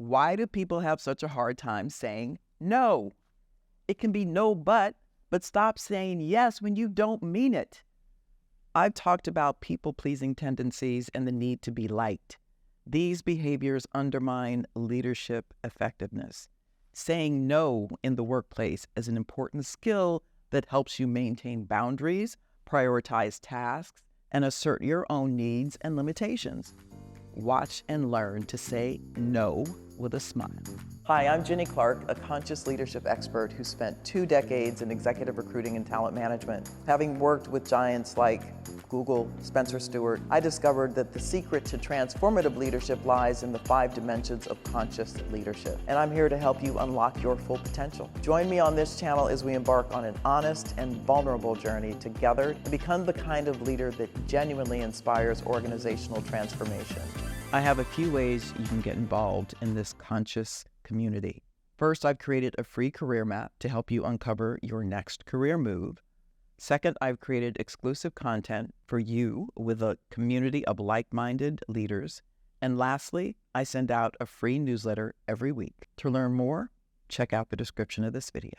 Why do people have such a hard time saying no? It can be no but stop saying yes when you don't mean it. I've talked about people-pleasing tendencies and the need to be liked. These behaviors undermine leadership effectiveness. Saying no in the workplace is an important skill that helps you maintain boundaries, prioritize tasks, and assert your own needs and limitations. Watch and learn to say no with a smile. Hi, I'm Jenny Clark, a conscious leadership expert who spent 2 decades in executive recruiting and talent management. Having worked with giants like Google, Spencer Stuart, I discovered that the secret to transformative leadership lies in the 5 dimensions of conscious leadership. And I'm here to help you unlock your full potential. Join me on this channel as we embark on an honest and vulnerable journey together to become the kind of leader that genuinely inspires organizational transformation. I have a few ways you can get involved in this conscious community. First, I've created a free career map to help you uncover your next career move. Second, I've created exclusive content for you with a community of like-minded leaders. And lastly, I send out a free newsletter every week. To learn more, check out the description of this video.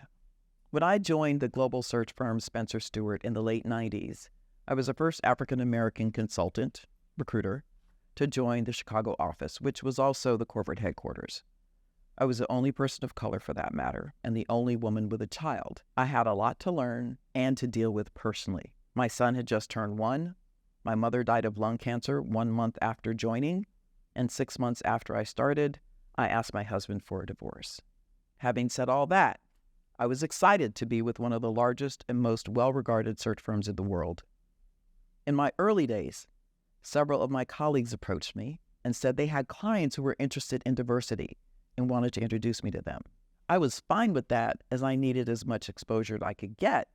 When I joined the global search firm Spencer Stuart in the late 90s, I was the first African-American consultant, recruiter, to join the Chicago office, which was also the corporate headquarters. I was the only person of color for that matter, and the only woman with a child. I had a lot to learn and to deal with personally. My son had just turned 1. My mother died of lung cancer 1 month after joining, and 6 months after I started, I asked my husband for a divorce. Having said all that, I was excited to be with one of the largest and most well-regarded search firms in the world. In my early days, several of my colleagues approached me and said they had clients who were interested in diversity and wanted to introduce me to them. I was fine with that as I needed as much exposure as I could get,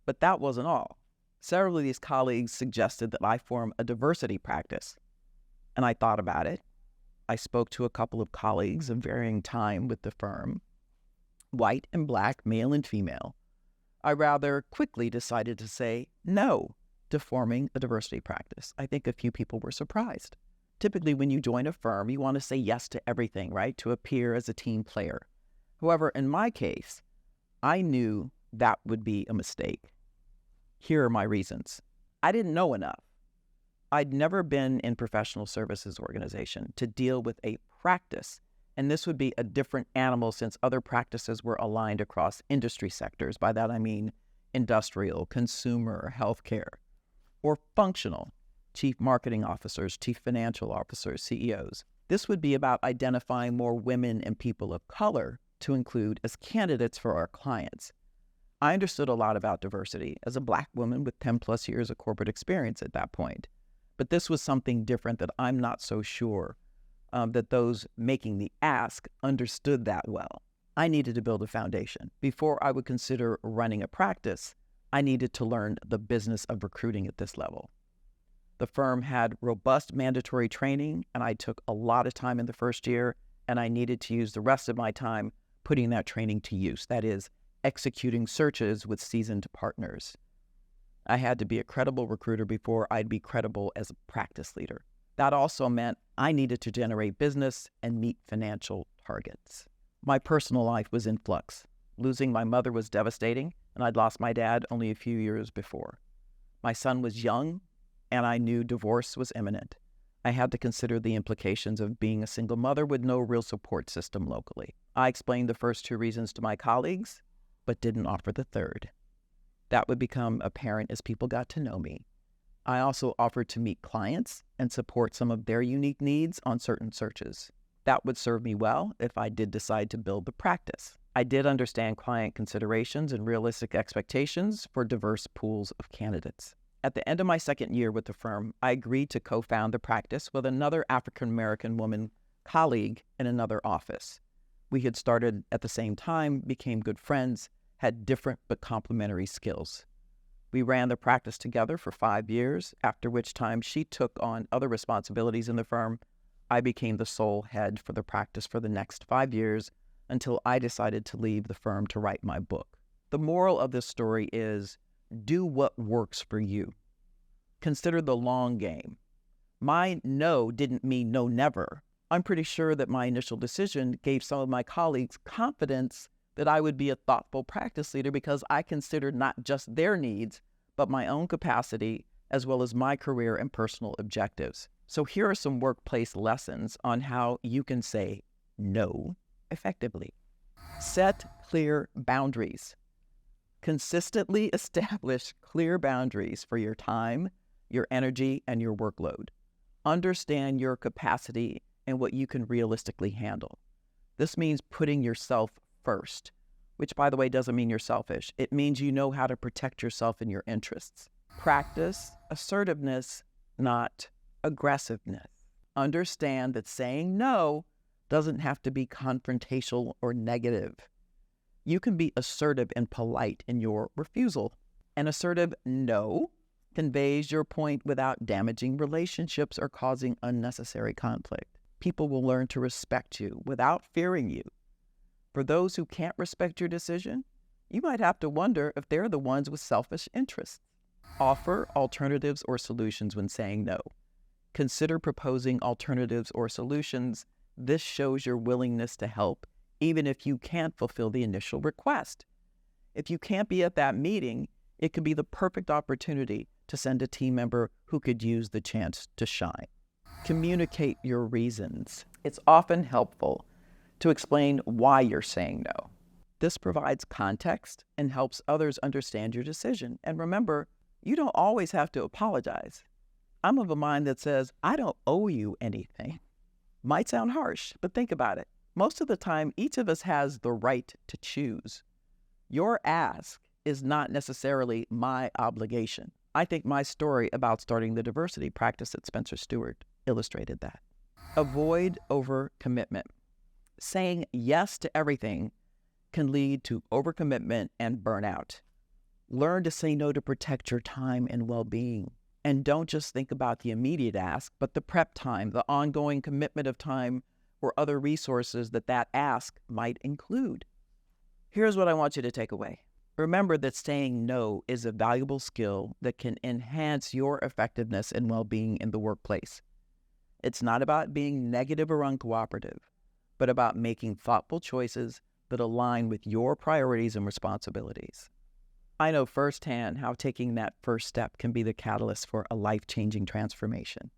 but that wasn't all. Several of these colleagues suggested that I form a diversity practice, and I thought about it. I spoke to a couple of colleagues of varying time with the firm, white and black, male and female. I rather quickly decided to say no to forming a diversity practice. I think a few people were surprised. Typically, when you join a firm, you want to say yes to everything, right? To appear as a team player. However, in my case, I knew that would be a mistake. Here are my reasons. I didn't know enough. I'd never been in professional services organization to deal with a practice, and this would be a different animal since other practices were aligned across industry sectors. By that I mean industrial, consumer, healthcare, or functional, chief marketing officers, chief financial officers, CEOs. This would be about identifying more women and people of color to include as candidates for our clients. I understood a lot about diversity as a black woman with 10 plus years of corporate experience at that point. But this was something different that I'm not so sure that those making the ask understood that well. I needed to build a foundation. Before I would consider running a practice, I needed to learn the business of recruiting at this level. The firm had robust mandatory training, and I took a lot of time in the first year, and I needed to use the rest of my time putting that training to use. That is, executing searches with seasoned partners. I had to be a credible recruiter before I'd be credible as a practice leader. That also meant I needed to generate business and meet financial targets. My personal life was in flux. Losing my mother was devastating, and I'd lost my dad only a few years before. My son was young, and I knew divorce was imminent. I had to consider the implications of being a single mother with no real support system locally. I explained the first 2 reasons to my colleagues, but didn't offer the third. That would become apparent as people got to know me. I also offered to meet clients and support some of their unique needs on certain searches. That would serve me well if I did decide to build the practice. I did understand client considerations and realistic expectations for diverse pools of candidates. At the end of my 2nd year with the firm, I agreed to co-found the practice with another African-American woman colleague in another office. We had started at the same time, became good friends, had different but complementary skills. We ran the practice together for 5 years, after which time she took on other responsibilities in the firm. I became the sole head for the practice for the next 5 years until I decided to leave the firm to write my book. The moral of this story is, do what works for you. Consider the long game. My no didn't mean no never. I'm pretty sure that my initial decision gave some of my colleagues confidence that I would be a thoughtful practice leader because I considered not just their needs, but my own capacity, as well as my career and personal objectives. So here are some workplace lessons on how you can say no effectively. Set clear boundaries. Consistently establish clear boundaries for your time, your energy, and your workload. Understand your capacity and what you can realistically handle. This means putting yourself first, which, by the way, doesn't mean you're selfish. It means you know how to protect yourself and your interests. Practice assertiveness, not aggressiveness. Understand that saying no doesn't have to be confrontational or negative. You can be assertive and polite in your refusal. An assertive no conveys your point without damaging relationships or causing unnecessary conflict. People will learn to respect you without fearing you. For those who can't respect your decision, you might have to wonder if they're the ones with selfish interests. Offer alternatives or solutions when saying no. Consider proposing alternatives or solutions. This shows your willingness to help, even if you can't fulfill the initial request. If you can't be at that meeting, it could be the perfect opportunity to send a team member who could use the chance to shine. Communicate your reasons. It's often helpful to explain why you're saying no. This provides context and helps others understand your decision. And remember, you don't always have to apologize. I'm of a mind that says, I don't owe you anything. Might sound harsh, but think about it. Most of the time, each of us has the right to choose. Your ask is not necessarily my obligation. I think my story about starting the diversity practice at Spencer Stuart illustrated that. Avoid overcommitment. Saying yes to everything can lead to overcommitment and burnout. Learn to say no to protect your time and well-being. And don't just think about the immediate ask, but the prep time, the ongoing commitment of time or other resources that ask might include. Here's what I want you to take away. Remember that saying no is a valuable skill that can enhance your effectiveness and well-being in the workplace. It's not about being negative or uncooperative, but about making thoughtful choices that align with your priorities and responsibilities. I know firsthand how taking that first step can be the catalyst for a life-changing transformation.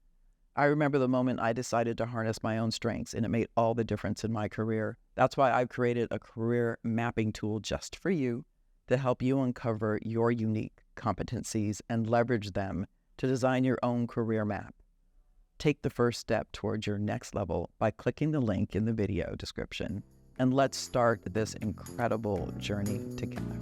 I remember the moment I decided to harness my own strengths, and it made all the difference in my career. That's why I've created a career mapping tool just for you to help you uncover your unique competencies and leverage them to design your own career map. Take the first step towards your next level by clicking the link in the video description, and let's start this incredible journey together.